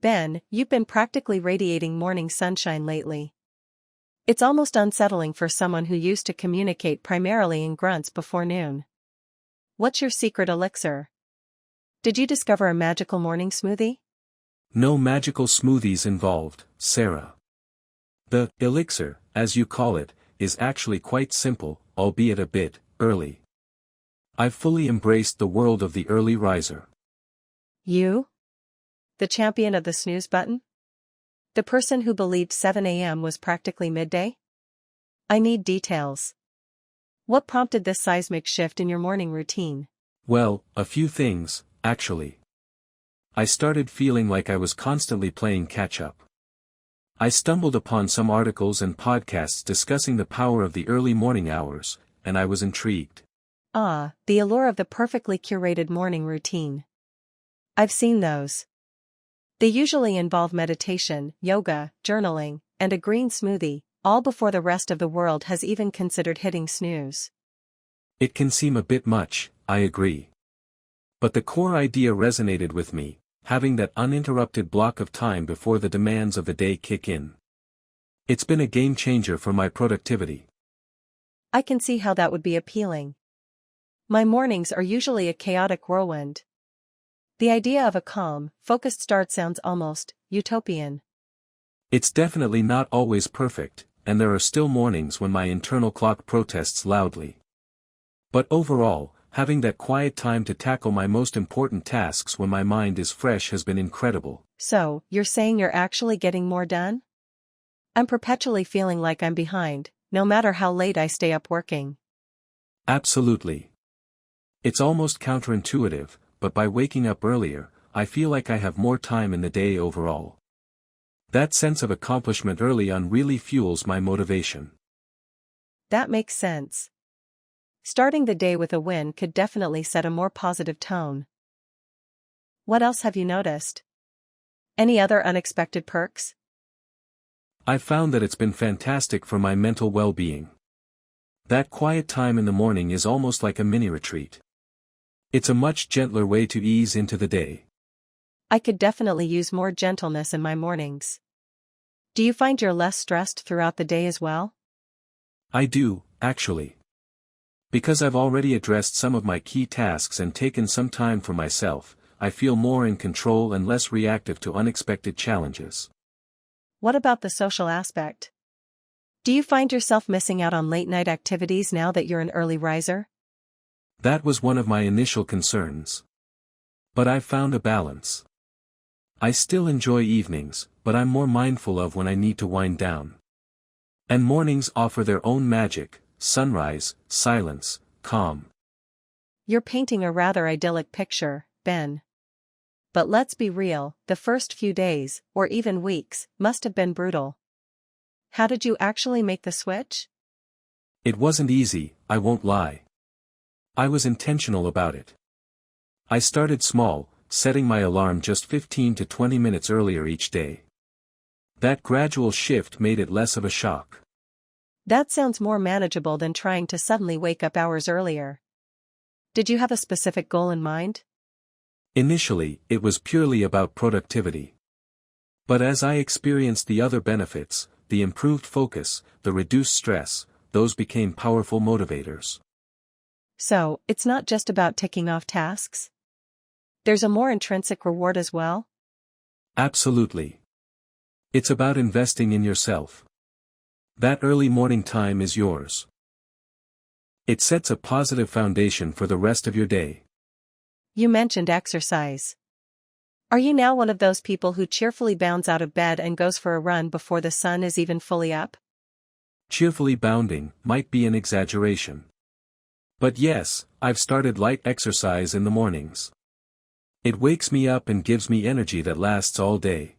Ben, you've been practically radiating morning sunshine lately. It's almost unsettling for someone who used to communicate primarily in grunts before noon. What's your secret elixir? Did you discover a magical morning smoothie? No magical smoothies involved, Sarah. The elixir, as you call it, is actually quite simple, albeit a bit early. I've fully embraced the world of the early riser. You? The champion of the snooze button? The person who believed 7 a.m. was practically midday? I need details. What prompted this seismic shift in your morning routine? Well, a few things, actually. I started feeling like I was constantly playing catch-up. I stumbled upon some articles and podcasts discussing the power of the early morning hours, and I was intrigued. Ah, the allure of the perfectly curated morning routine. I've seen those. They usually involve meditation, yoga, journaling, and a green smoothie, all before the rest of the world has even considered hitting snooze. It can seem a bit much, I agree. But the core idea resonated with me, having that uninterrupted block of time before the demands of the day kick in. It's been a game changer for my productivity. I can see how that would be appealing. My mornings are usually a chaotic whirlwind. The idea of a calm, focused start sounds almost utopian. It's definitely not always perfect, and there are still mornings when my internal clock protests loudly. But overall, having that quiet time to tackle my most important tasks when my mind is fresh has been incredible. So, you're saying you're actually getting more done? I'm perpetually feeling like I'm behind, no matter how late I stay up working. Absolutely. It's almost counterintuitive, but by waking up earlier, I feel like I have more time in the day overall. That sense of accomplishment early on really fuels my motivation. That makes sense. Starting the day with a win could definitely set a more positive tone. What else have you noticed? Any other unexpected perks? I've found that it's been fantastic for my mental well-being. That quiet time in the morning is almost like a mini retreat. It's a much gentler way to ease into the day. I could definitely use more gentleness in my mornings. Do you find you're less stressed throughout the day as well? I do, actually. Because I've already addressed some of my key tasks and taken some time for myself, I feel more in control and less reactive to unexpected challenges. What about the social aspect? Do you find yourself missing out on late-night activities now that you're an early riser? That was one of my initial concerns. But I've found a balance. I still enjoy evenings, but I'm more mindful of when I need to wind down. And mornings offer their own magic: sunrise, silence, calm. You're painting a rather idyllic picture, Ben. But let's be real, the first few days, or even weeks, must have been brutal. How did you actually make the switch? It wasn't easy, I won't lie. I was intentional about it. I started small, setting my alarm just 15 to 20 minutes earlier each day. That gradual shift made it less of a shock. That sounds more manageable than trying to suddenly wake up hours earlier. Did you have a specific goal in mind? Initially, it was purely about productivity. But as I experienced the other benefits, the improved focus, the reduced stress, those became powerful motivators. So, it's not just about ticking off tasks? There's a more intrinsic reward as well? Absolutely. It's about investing in yourself. That early morning time is yours. It sets a positive foundation for the rest of your day. You mentioned exercise. Are you now one of those people who cheerfully bounds out of bed and goes for a run before the sun is even fully up? Cheerfully bounding might be an exaggeration. But yes, I've started light exercise in the mornings. It wakes me up and gives me energy that lasts all day.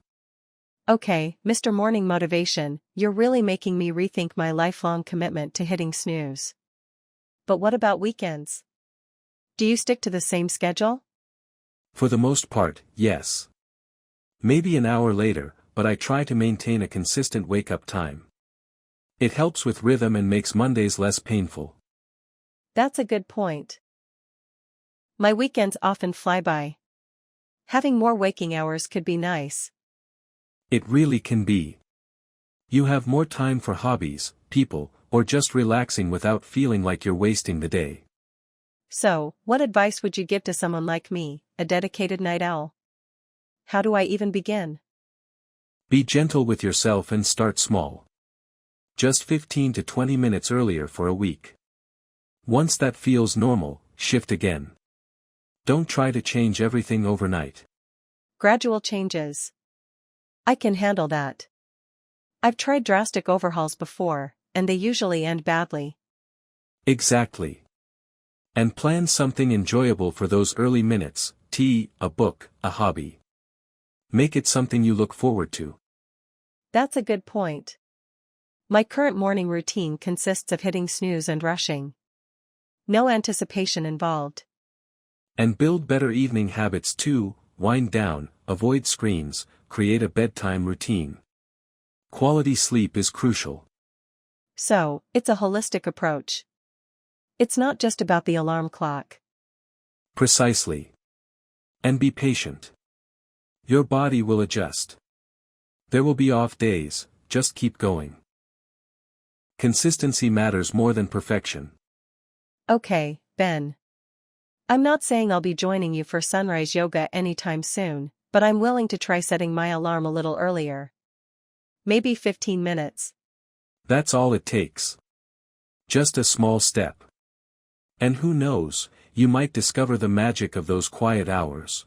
Okay, Mr. Morning Motivation, you're really making me rethink my lifelong commitment to hitting snooze. But what about weekends? Do you stick to the same schedule? For the most part, yes. Maybe an hour later, but I try to maintain a consistent wake-up time. It helps with rhythm and makes Mondays less painful. That's a good point. My weekends often fly by. Having more waking hours could be nice. It really can be. You have more time for hobbies, people, or just relaxing without feeling like you're wasting the day. So, what advice would you give to someone like me, a dedicated night owl? How do I even begin? Be gentle with yourself and start small. Just 15 to 20 minutes earlier for a week. Once that feels normal, shift again. Don't try to change everything overnight. Gradual changes. I can handle that. I've tried drastic overhauls before, and they usually end badly. Exactly. And plan something enjoyable for those early minutes: tea, a book, a hobby. Make it something you look forward to. That's a good point. My current morning routine consists of hitting snooze and rushing. No anticipation involved. And build better evening habits too: wind down, avoid screens, create a bedtime routine. Quality sleep is crucial. So, it's a holistic approach. It's not just about the alarm clock. Precisely. And be patient. Your body will adjust. There will be off days, just keep going. Consistency matters more than perfection. Okay, Ben. I'm not saying I'll be joining you for sunrise yoga anytime soon, but I'm willing to try setting my alarm a little earlier. Maybe 15 minutes. That's all it takes. Just a small step. And who knows, you might discover the magic of those quiet hours.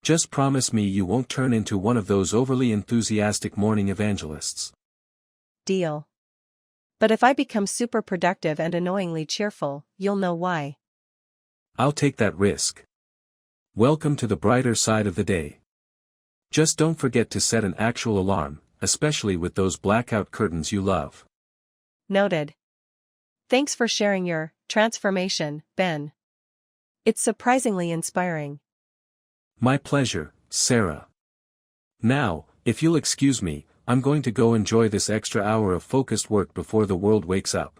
Just promise me you won't turn into one of those overly enthusiastic morning evangelists. Deal. But if I become super productive and annoyingly cheerful, you'll know why. I'll take that risk. Welcome to the brighter side of the day. Just don't forget to set an actual alarm, especially with those blackout curtains you love. Noted. Thanks for sharing your transformation, Ben. It's surprisingly inspiring. My pleasure, Sarah. Now, if you'll excuse me, I'm going to go enjoy this extra hour of focused work before the world wakes up.